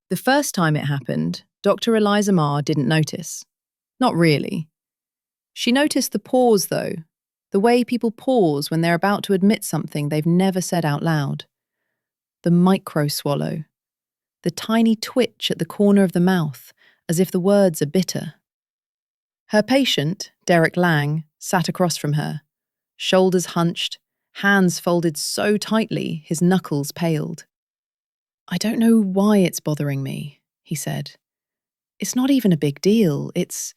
The first time it happened, Dr. Eliza Marr didn't notice. Not really. She noticed the pause, though, the way people pause when they're about to admit something they've never said out loud. The micro-swallow. The tiny twitch at the corner of the mouth, as if the words are bitter. Her patient, Derek Lang, sat across from her, shoulders hunched, hands folded so tightly his knuckles paled. "I don't know why it's bothering me," he said. "It's not even a big deal, it's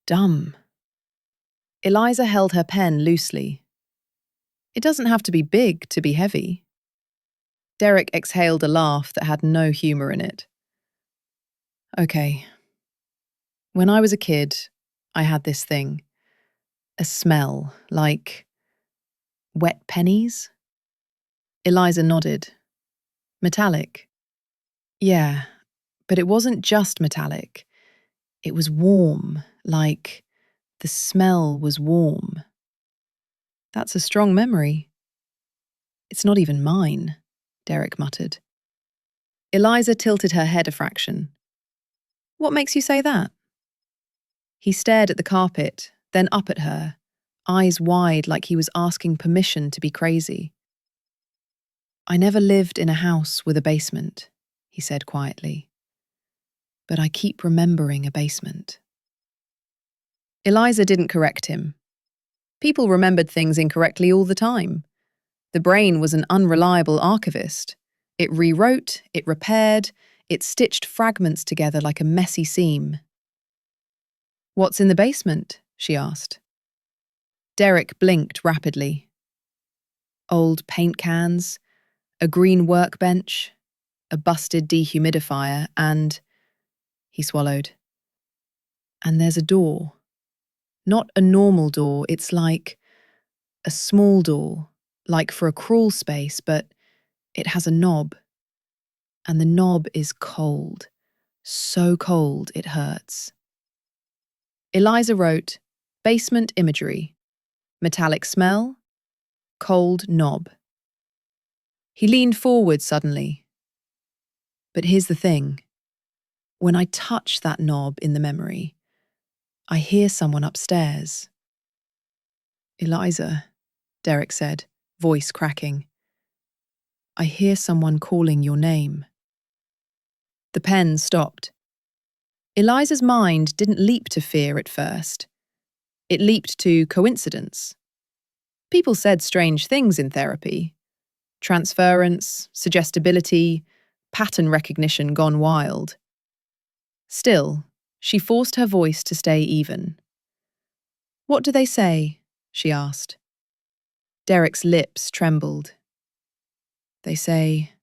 dumb." Eliza held her pen loosely. "It doesn't have to be big to be heavy." Derek exhaled a laugh that had no humour in it. "Okay. When I was a kid, I had this thing. A smell, like wet pennies?" Eliza nodded. "Metallic?" "Yeah, but it wasn't just metallic. It was warm, like the smell was warm." "That's a strong memory." "It's not even mine," Derek muttered. Eliza tilted her head a fraction. "What makes you say that?" He stared at the carpet, then up at her, eyes wide like he was asking permission to be crazy. "I never lived in a house with a basement," he said quietly. "But I keep remembering a basement." Eliza didn't correct him. People remembered things incorrectly all the time. The brain was an unreliable archivist. It rewrote, it repaired, it stitched fragments together like a messy seam. "What's in the basement?" she asked. Derek blinked rapidly. Old paint cans, a green workbench, a busted dehumidifier, and... He swallowed. "And there's a door. Not a normal door, it's like a small door, like for a crawl space, but it has a knob. And the knob is cold. So cold it hurts." Eliza wrote, "Basement imagery. Metallic smell. Cold knob." He leaned forward suddenly. "But here's the thing. When I touch that knob in the memory, I hear someone upstairs." "Eliza," Derek said, voice cracking. "I hear someone calling your name." The pen stopped. Eliza's mind didn't leap to fear at first. It leaped to coincidence. People said strange things in therapy. Transference, suggestibility, pattern recognition gone wild. Still, she forced her voice to stay even. "What do they say?" she asked. Derek's lips trembled. "They say,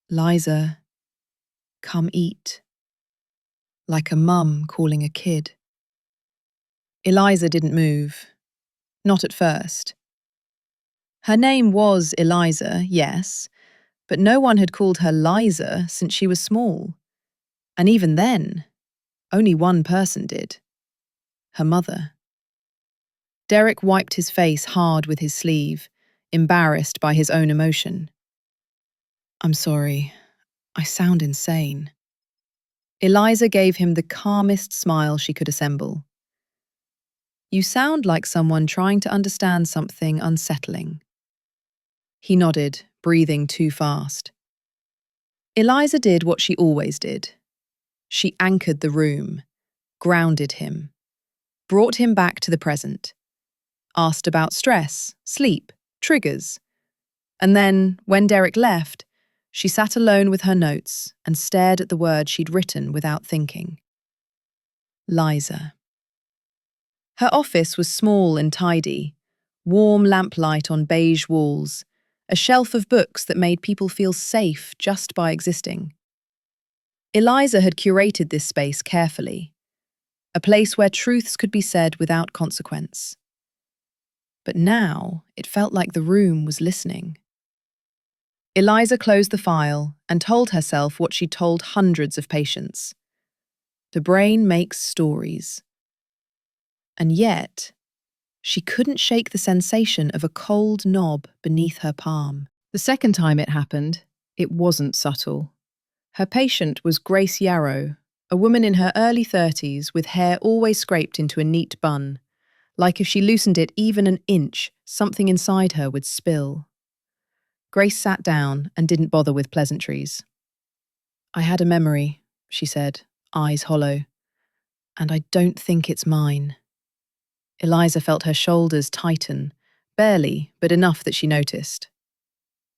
'Liza, come eat.' Like a mum calling a kid." Eliza didn't move. Not at first. Her name was Eliza, yes, but no one had called her Liza since she was small. And even then, only one person did. Her mother. Derek wiped his face hard with his sleeve, embarrassed by his own emotion. "I'm sorry. I sound insane." Eliza gave him the calmest smile she could assemble. "You sound like someone trying to understand something unsettling." He nodded, breathing too fast. Eliza did what she always did. She anchored the room, grounded him, brought him back to the present, asked about stress, sleep, triggers. And then, when Derek left, she sat alone with her notes and stared at the word she'd written without thinking. Liza. Her office was small and tidy, warm lamplight on beige walls, a shelf of books that made people feel safe just by existing. Eliza had curated this space carefully, a place where truths could be said without consequence. But now it felt like the room was listening. Eliza closed the file and told herself what she'd told hundreds of patients. The brain makes stories. And yet, she couldn't shake the sensation of a cold knob beneath her palm. The second time it happened, it wasn't subtle. Her patient was Grace Yarrow, a woman in her early 30s with hair always scraped into a neat bun. Like if she loosened it even an inch, something inside her would spill. Grace sat down and didn't bother with pleasantries. "I had a memory," she said, eyes hollow, "and I don't think it's mine." Eliza felt her shoulders tighten, barely, but enough that she noticed.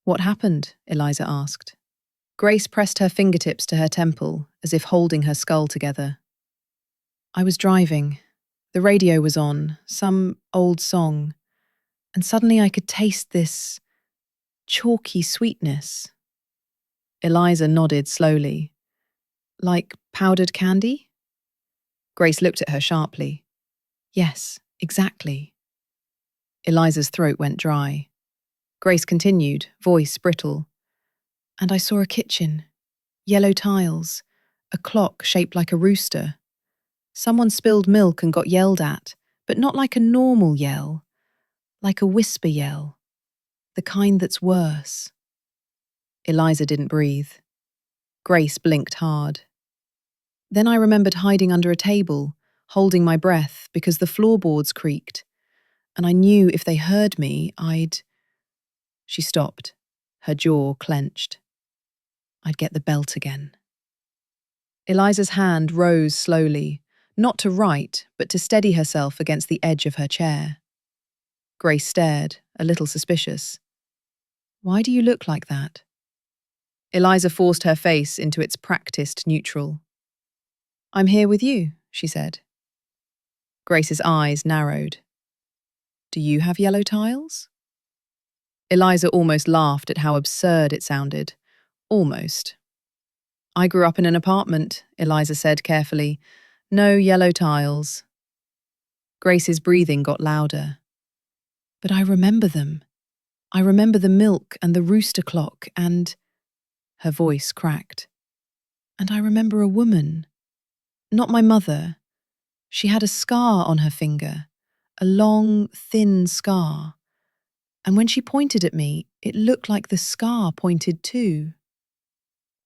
"What happened?" Eliza asked. Grace pressed her fingertips to her temple, as if holding her skull together. "I was driving. The radio was on, some old song, and suddenly I could taste this chalky sweetness." Eliza nodded slowly. "Like powdered candy?" Grace looked at her sharply. "Yes, exactly." Eliza's throat went dry. Grace continued, voice brittle. "And I saw a kitchen, yellow tiles, a clock shaped like a rooster. Someone spilled milk and got yelled at, but not like a normal yell, like a whisper yell, the kind that's worse." Eliza didn't breathe. Grace blinked hard. "Then I remembered hiding under a table, holding my breath because the floorboards creaked, and I knew if they heard me, I'd—" She stopped, her jaw clenched. "I'd get the belt again." Eliza's hand rose slowly, not to write, but to steady herself against the edge of her chair. Grace stared, a little suspicious. "Why do you look like that?" Eliza forced her face into its practiced neutral. "I'm here with you," she said. Grace's eyes narrowed. "Do you have yellow tiles?" Eliza almost laughed at how absurd it sounded. Almost. "I grew up in an apartment," Eliza said carefully. "No yellow tiles." Grace's breathing got louder. "But I remember them. I remember the milk and the rooster clock and—" Her voice cracked. "And I remember a woman. Not my mother. She had a scar on her finger, a long, thin scar. And when she pointed at me, it looked like the scar pointed too."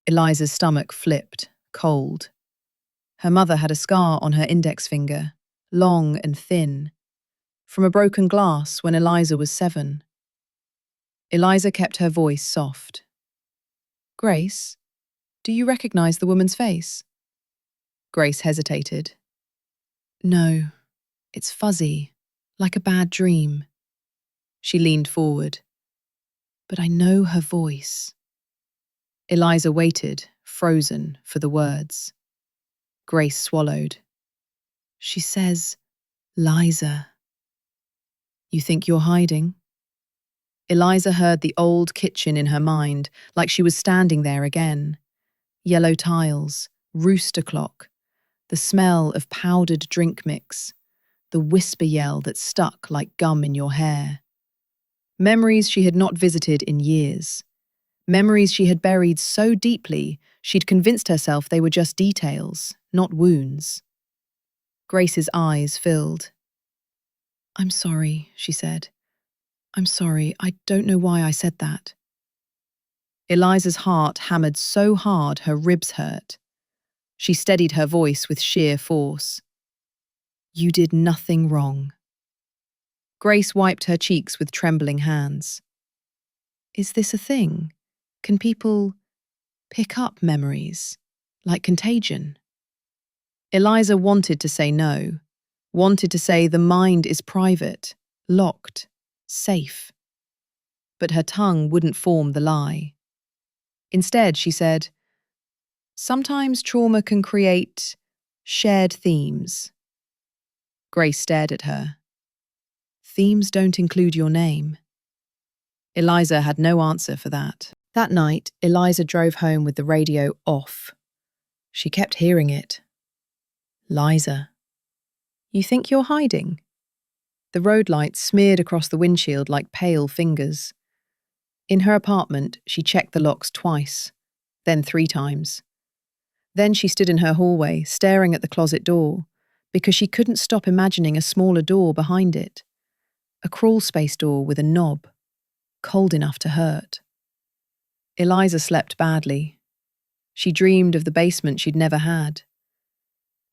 Eliza's stomach flipped, cold. Her mother had a scar on her index finger, long and thin, from a broken glass when Eliza was 7. Eliza kept her voice soft. "Grace, do you recognize the woman's face?" Grace hesitated. "No, it's fuzzy, like a bad dream." She leaned forward. "But I know her voice." Eliza waited, frozen, for the words. Grace swallowed. "She says, 'Liza.'" "You think you're hiding?" Eliza heard the old kitchen in her mind, like she was standing there again. Yellow tiles, rooster clock, the smell of powdered drink mix, the whisper yell that stuck like gum in your hair. Memories she had not visited in years. Memories she had buried so deeply, she'd convinced herself they were just details, not wounds. Grace's eyes filled. "I'm sorry," she said. "I'm sorry, I don't know why I said that." Eliza's heart hammered so hard her ribs hurt. She steadied her voice with sheer force. "You did nothing wrong." Grace wiped her cheeks with trembling hands. "Is this a thing? Can people pick up memories, like contagion?" Eliza wanted to say no, wanted to say the mind is private, locked, safe. But her tongue wouldn't form the lie. Instead, she said, "Sometimes trauma can create shared themes." Grace stared at her. "Themes don't include your name." Eliza had no answer for that. That night, Eliza drove home with the radio off. She kept hearing it. "Liza, you think you're hiding?" The road lights smeared across the windshield like pale fingers. In her apartment, she checked the locks twice, then 3 times. Then she stood in her hallway, staring at the closet door, because she couldn't stop imagining a smaller door behind it. A crawl space door with a knob, cold enough to hurt. Eliza slept badly. She dreamed of the basement she'd never had.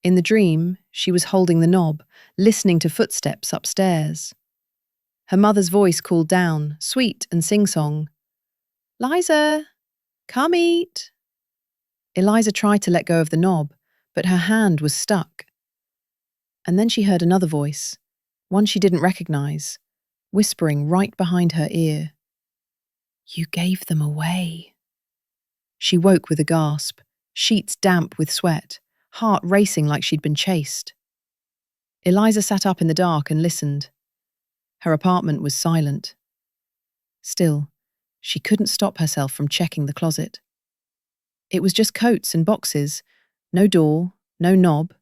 In the dream, she was holding the knob, listening to footsteps upstairs. Her mother's voice called down, sweet and sing-song. "Liza, come eat." Eliza tried to let go of the knob, but her hand was stuck. And then she heard another voice, one she didn't recognize, whispering right behind her ear. "You gave them away." She woke with a gasp, sheets damp with sweat, heart racing like she'd been chased. Eliza sat up in the dark and listened. Her apartment was silent. Still, she couldn't stop herself from checking the closet. It was just coats and boxes, no door, no knob,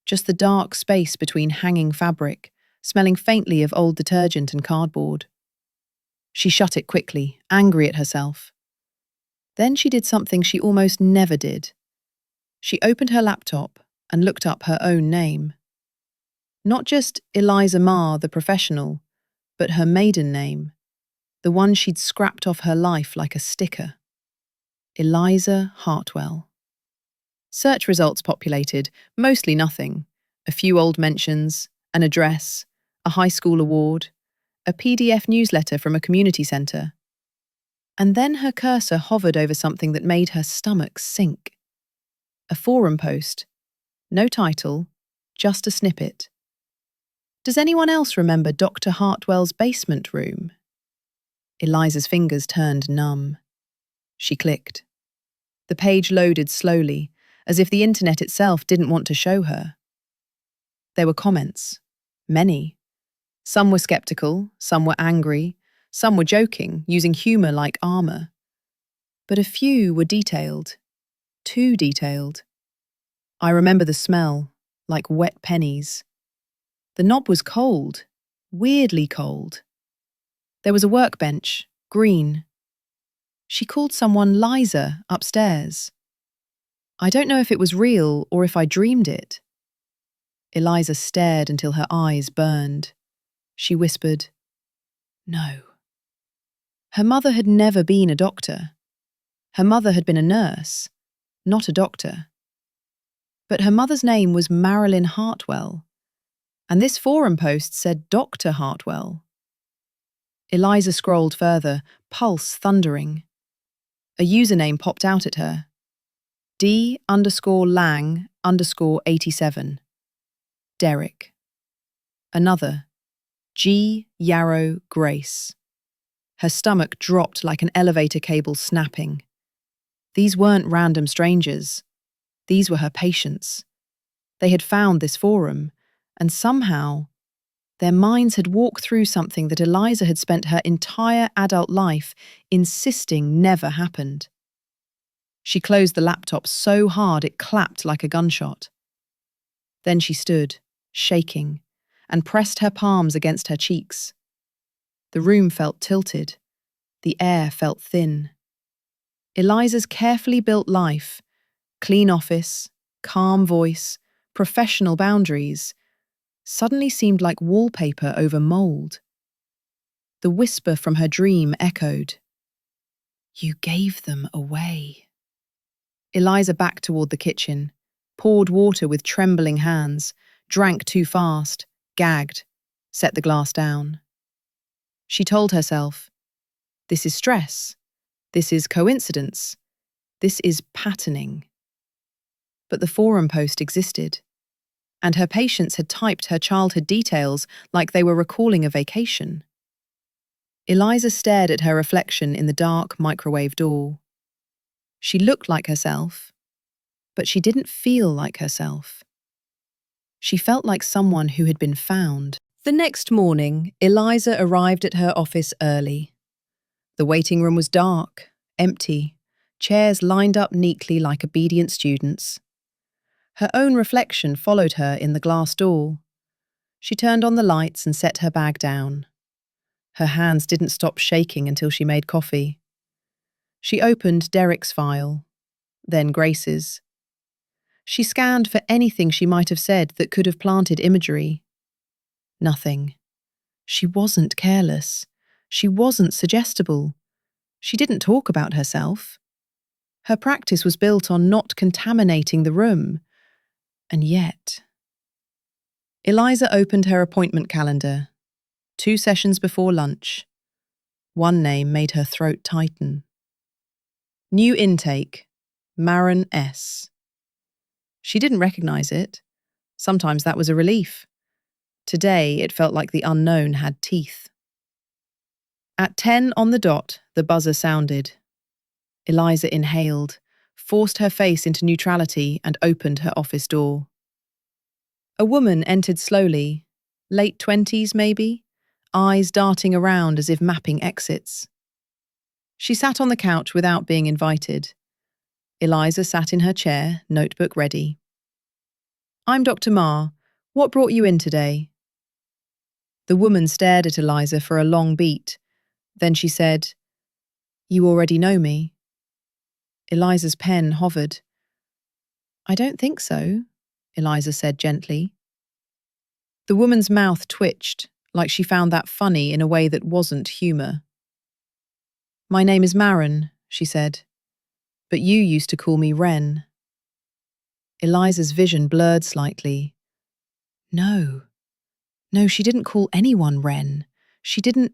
just the dark space between hanging fabric, smelling faintly of old detergent and cardboard. She shut it quickly, angry at herself. Then she did something she almost never did. She opened her laptop and looked up her own name. Not just Eliza Marr, the professional, but her maiden name, the one she'd scrapped off her life like a sticker. Eliza Hartwell. Search results populated, mostly nothing. A few old mentions, an address, a high school award, a PDF newsletter from a community centre. And then her cursor hovered over something that made her stomach sink. A forum post. No title, just a snippet. "Does anyone else remember Dr. Hartwell's basement room?" Eliza's fingers turned numb. She clicked. The page loaded slowly, as if the internet itself didn't want to show her. There were comments. Many. Some were skeptical, some were angry, some were joking, using humour like armour. But a few were detailed. Too detailed. "I remember the smell, like wet pennies. The knob was cold, weirdly cold. There was a workbench, green. She called someone Liza upstairs. I don't know if it was real or if I dreamed it." Eliza stared until her eyes burned. She whispered, "No." Her mother had never been a doctor. Her mother had been a nurse, not a doctor. But her mother's name was Marilyn Hartwell, and this forum post said Dr. Hartwell. Eliza scrolled further, pulse thundering. A username popped out at her. D_Lang_87. Derek. Another. G. Yarrow Grace. Her stomach dropped like an elevator cable snapping. These weren't random strangers. These were her patients. They had found this forum, and somehow their minds had walked through something that Eliza had spent her entire adult life insisting never happened. She closed the laptop so hard it clapped like a gunshot. Then she stood, shaking, and pressed her palms against her cheeks. The room felt tilted. The air felt thin. Eliza's carefully built life, clean office, calm voice, professional boundaries, suddenly seemed like wallpaper over mold. The whisper from her dream echoed. "You gave them away." Eliza backed toward the kitchen, poured water with trembling hands, drank too fast, gagged, set the glass down. She told herself, "This is stress. This is coincidence. This is patterning." But the forum post existed, and her patients had typed her childhood details like they were recalling a vacation. Eliza stared at her reflection in the dark microwave door. She looked like herself, but she didn't feel like herself. She felt like someone who had been found. The next morning, Eliza arrived at her office early. The waiting room was dark, empty, chairs lined up neatly like obedient students. Her own reflection followed her in the glass door. She turned on the lights and set her bag down. Her hands didn't stop shaking until she made coffee. She opened Derek's file, then Grace's. She scanned for anything she might have said that could have planted imagery. Nothing. She wasn't careless. She wasn't suggestible. She didn't talk about herself. Her practice was built on not contaminating the room. And yet... Eliza opened her appointment calendar. 2 sessions before lunch. One name made her throat tighten. New intake, Maren S. She didn't recognize it. Sometimes that was a relief. Today, it felt like the unknown had teeth. At 10 on the dot, the buzzer sounded. Eliza inhaled, forced her face into neutrality, and opened her office door. A woman entered slowly, late 20s maybe, eyes darting around as if mapping exits. She sat on the couch without being invited. Eliza sat in her chair, notebook ready. "I'm Dr. Ma. What brought you in today?" The woman stared at Eliza for a long beat. Then she said, "You already know me." Eliza's pen hovered. "I don't think so," Eliza said gently. The woman's mouth twitched, like she found that funny in a way that wasn't humour. "My name is Maren," she said, "but you used to call me Wren." Eliza's vision blurred slightly. No, she didn't call anyone Wren. She didn't...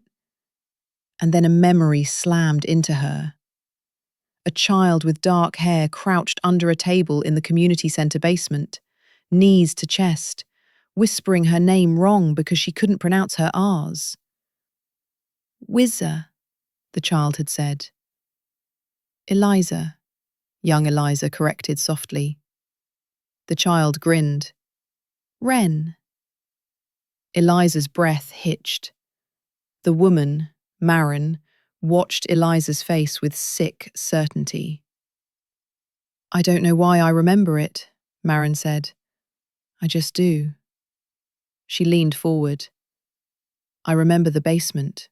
And then a memory slammed into her. A child with dark hair crouched under a table in the community centre basement, knees to chest, whispering her name wrong because she couldn't pronounce her R's. "Whizzer," the child had said. "Eliza," young Eliza corrected softly. The child grinned. "Wren." Eliza's breath hitched. The woman, Maren, watched Eliza's face with sick certainty. "I don't know why I remember it," Maren said. "I just do." She leaned forward. "I remember the basement."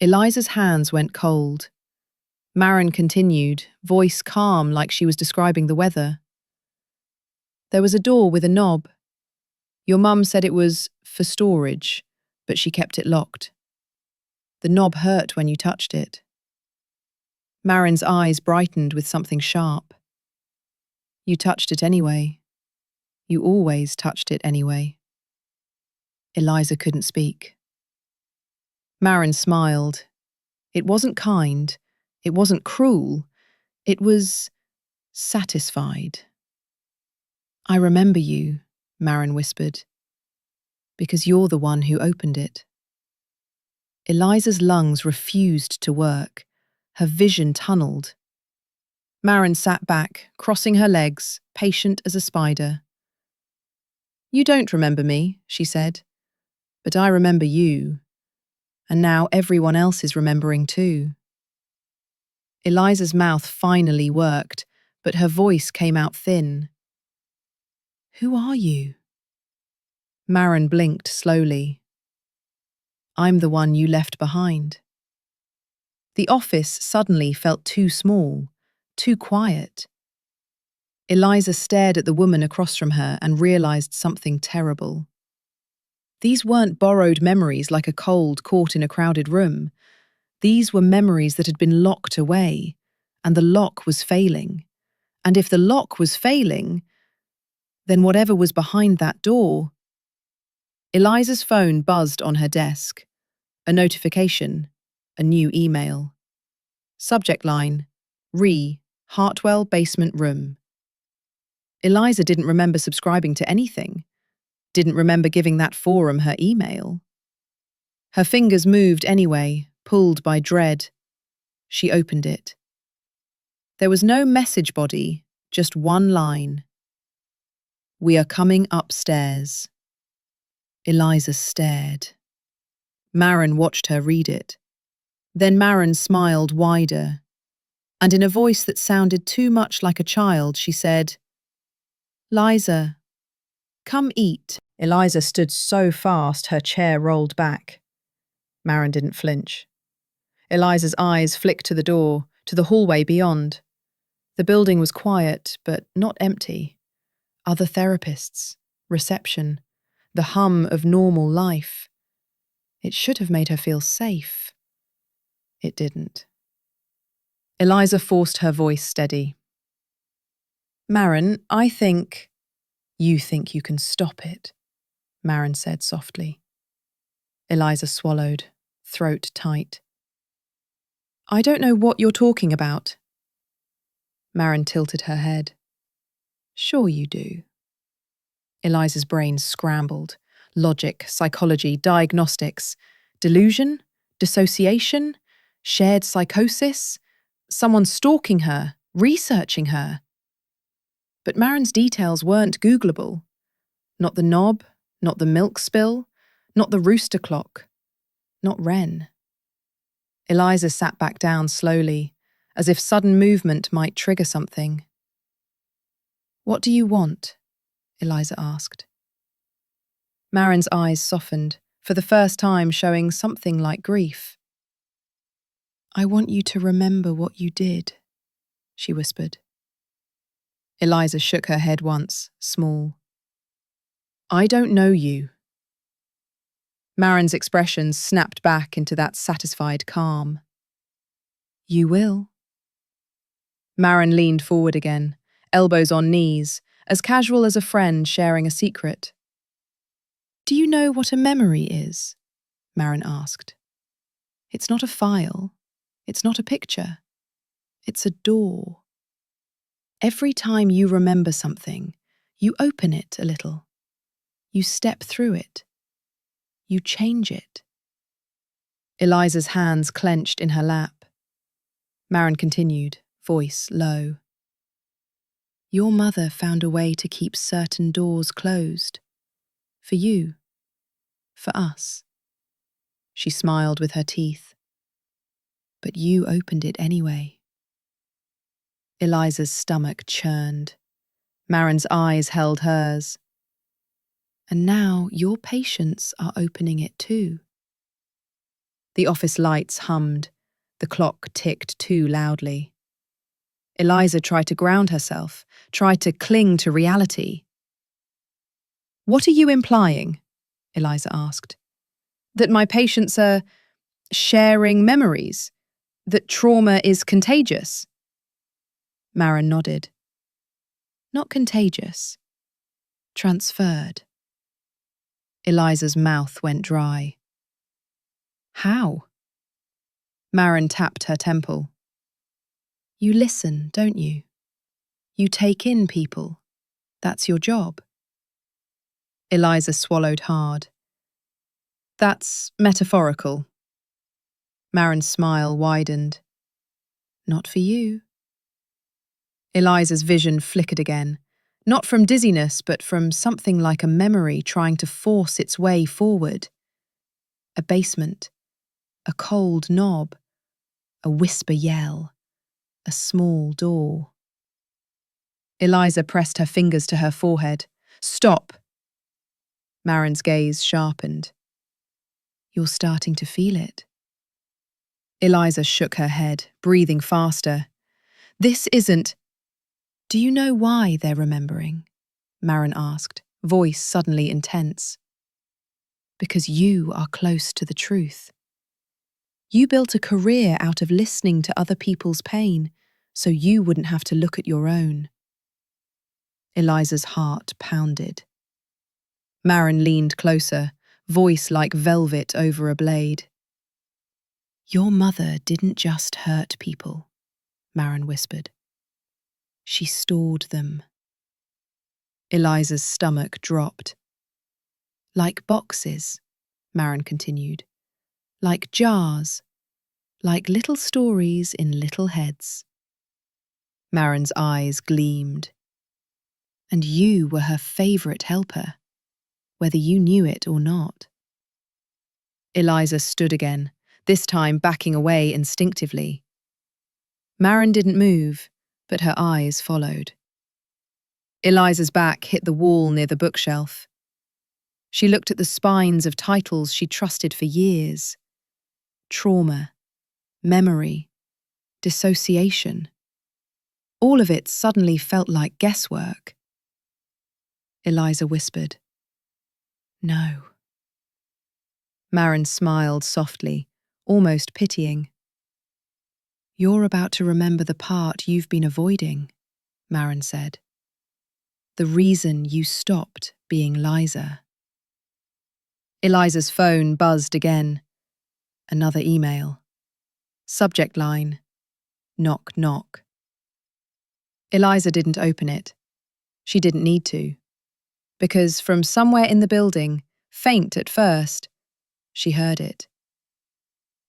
Eliza's hands went cold. Maren continued, voice calm like she was describing the weather. "There was a door with a knob. Your mum said it was for storage, but she kept it locked. The knob hurt when you touched it." Maren's eyes brightened with something sharp. "You touched it anyway. You always touched it anyway." Eliza couldn't speak. Maren smiled. It wasn't kind. It wasn't cruel. It was satisfied. "I remember you," Maren whispered, "because you're the one who opened it." Eliza's lungs refused to work. Her vision tunneled. Maren sat back, crossing her legs, patient as a spider. "You don't remember me," she said, "but I remember you. And now everyone else is remembering too." Eliza's mouth finally worked, but her voice came out thin. "Who are you?" Maren blinked slowly. "I'm the one you left behind." The office suddenly felt too small, too quiet. Eliza stared at the woman across from her and realized something terrible. These weren't borrowed memories like a cold caught in a crowded room. These were memories that had been locked away, and the lock was failing. And if the lock was failing, then whatever was behind that door... Eliza's phone buzzed on her desk. A notification, a new email. Subject line, Hartwell basement room. Eliza didn't remember subscribing to anything, didn't remember giving that forum her email. Her fingers moved anyway, pulled by dread. She opened it. There was no message body, just one line. "We are coming upstairs." Eliza stared. Maren watched her read it. Then Maren smiled wider, and in a voice that sounded too much like a child, she said, "Liza, come eat." Eliza stood so fast her chair rolled back. Maren didn't flinch. Eliza's eyes flicked to the door, to the hallway beyond. The building was quiet, but not empty. Other therapists, reception, the hum of normal life. It should have made her feel safe. It didn't. Eliza forced her voice steady. Marin, I think... You think you can stop it, Marin said softly. Eliza swallowed, throat tight. I don't know what you're talking about. Marin tilted her head. Sure you do. Eliza's brain scrambled. Logic, psychology, diagnostics. Delusion? Dissociation? Shared psychosis? Someone stalking her, researching her. But Marin's details weren't Googleable. Not the knob, not the milk spill, not the rooster clock, not Wren. Eliza sat back down slowly, as if sudden movement might trigger something. What do you want? Eliza asked. Marin's eyes softened, for the first time showing something like grief. I want you to remember what you did, she whispered. Eliza shook her head once, small. I don't know you. Marin's expression snapped back into that satisfied calm. You will. Marin leaned forward again, elbows on knees, as casual as a friend sharing a secret. Do you know what a memory is? Marin asked. It's not a file. It's not a picture. It's a door. Every time you remember something, you open it a little. You step through it. You change it. Eliza's hands clenched in her lap. Marin continued, voice low. Your mother found a way to keep certain doors closed. For you. For us. She smiled with her teeth. But you opened it anyway. Eliza's stomach churned. Marin's eyes held hers. And now your patients are opening it too. The office lights hummed. The clock ticked too loudly. Eliza tried to ground herself, tried to cling to reality. What are you implying? Eliza asked. That my patients are sharing memories? That trauma is contagious? Marin nodded. Not contagious. Transferred. Eliza's mouth went dry. How? Marin tapped her temple. You listen, don't you? You take in people. That's your job. Eliza swallowed hard. That's metaphorical. Marin's smile widened. Not for you. Eliza's vision flickered again, not from dizziness, but from something like a memory trying to force its way forward. A basement, a cold knob, a whisper yell, a small door. Eliza pressed her fingers to her forehead. Stop! Marin's gaze sharpened. You're starting to feel it. Eliza shook her head, breathing faster. This isn't... Do you know why they're remembering? Marin asked, voice suddenly intense. Because you are close to the truth. You built a career out of listening to other people's pain, so you wouldn't have to look at your own. Eliza's heart pounded. Marin leaned closer, voice like velvet over a blade. Your mother didn't just hurt people, Marin whispered. She stored them. Eliza's stomach dropped. Like boxes, Marin continued. Like jars. Like little stories in little heads. Marin's eyes gleamed. And you were her favourite helper, whether you knew it or not. Eliza stood again, this time backing away instinctively. Marin didn't move, but her eyes followed. Eliza's back hit the wall near the bookshelf. She looked at the spines of titles she'd trusted for years. Trauma, memory, dissociation. All of it suddenly felt like guesswork. Eliza whispered, No. Marin smiled softly, almost pitying. You're about to remember the part you've been avoiding, Marin said. The reason you stopped being Liza. Eliza's phone buzzed again. Another email. Subject line, knock knock. Eliza didn't open it. She didn't need to. Because from somewhere in the building, faint at first, she heard it.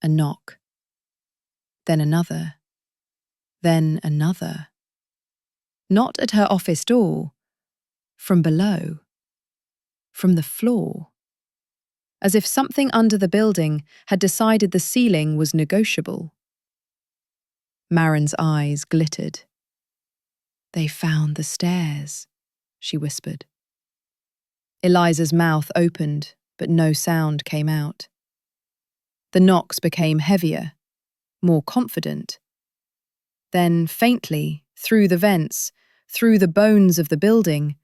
A knock. Then another. Then another. Not at her office door. From below. From the floor. As if something under the building had decided the ceiling was negotiable. Marin's eyes glittered. They found the stairs, she whispered. Eliza's mouth opened, but no sound came out. The knocks became heavier, more confident. Then, faintly, through the vents, through the bones of the building,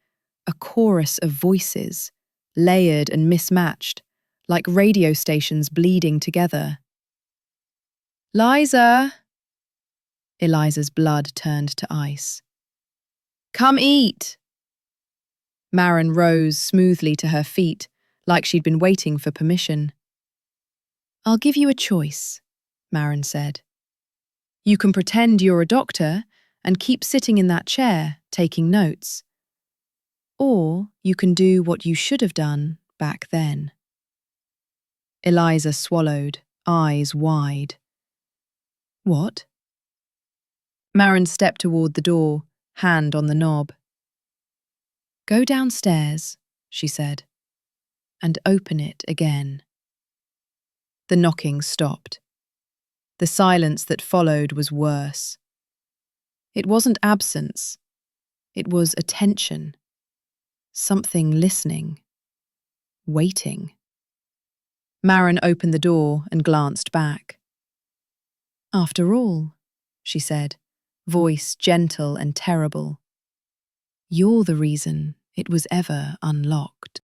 a chorus of voices, layered and mismatched, like radio stations bleeding together. Liza! Eliza's blood turned to ice. Come eat! Marin rose smoothly to her feet, like she'd been waiting for permission. I'll give you a choice, Marin said. You can pretend you're a doctor and keep sitting in that chair, taking notes. Or you can do what you should have done back then. Eliza swallowed, eyes wide. What? Marin stepped toward the door, hand on the knob. Go downstairs, she said, and open it again. The knocking stopped. The silence that followed was worse. It wasn't absence. It was attention. Something listening. Waiting. Marin opened the door and glanced back. After all, she said, voice gentle and terrible, you're the reason it was ever unlocked.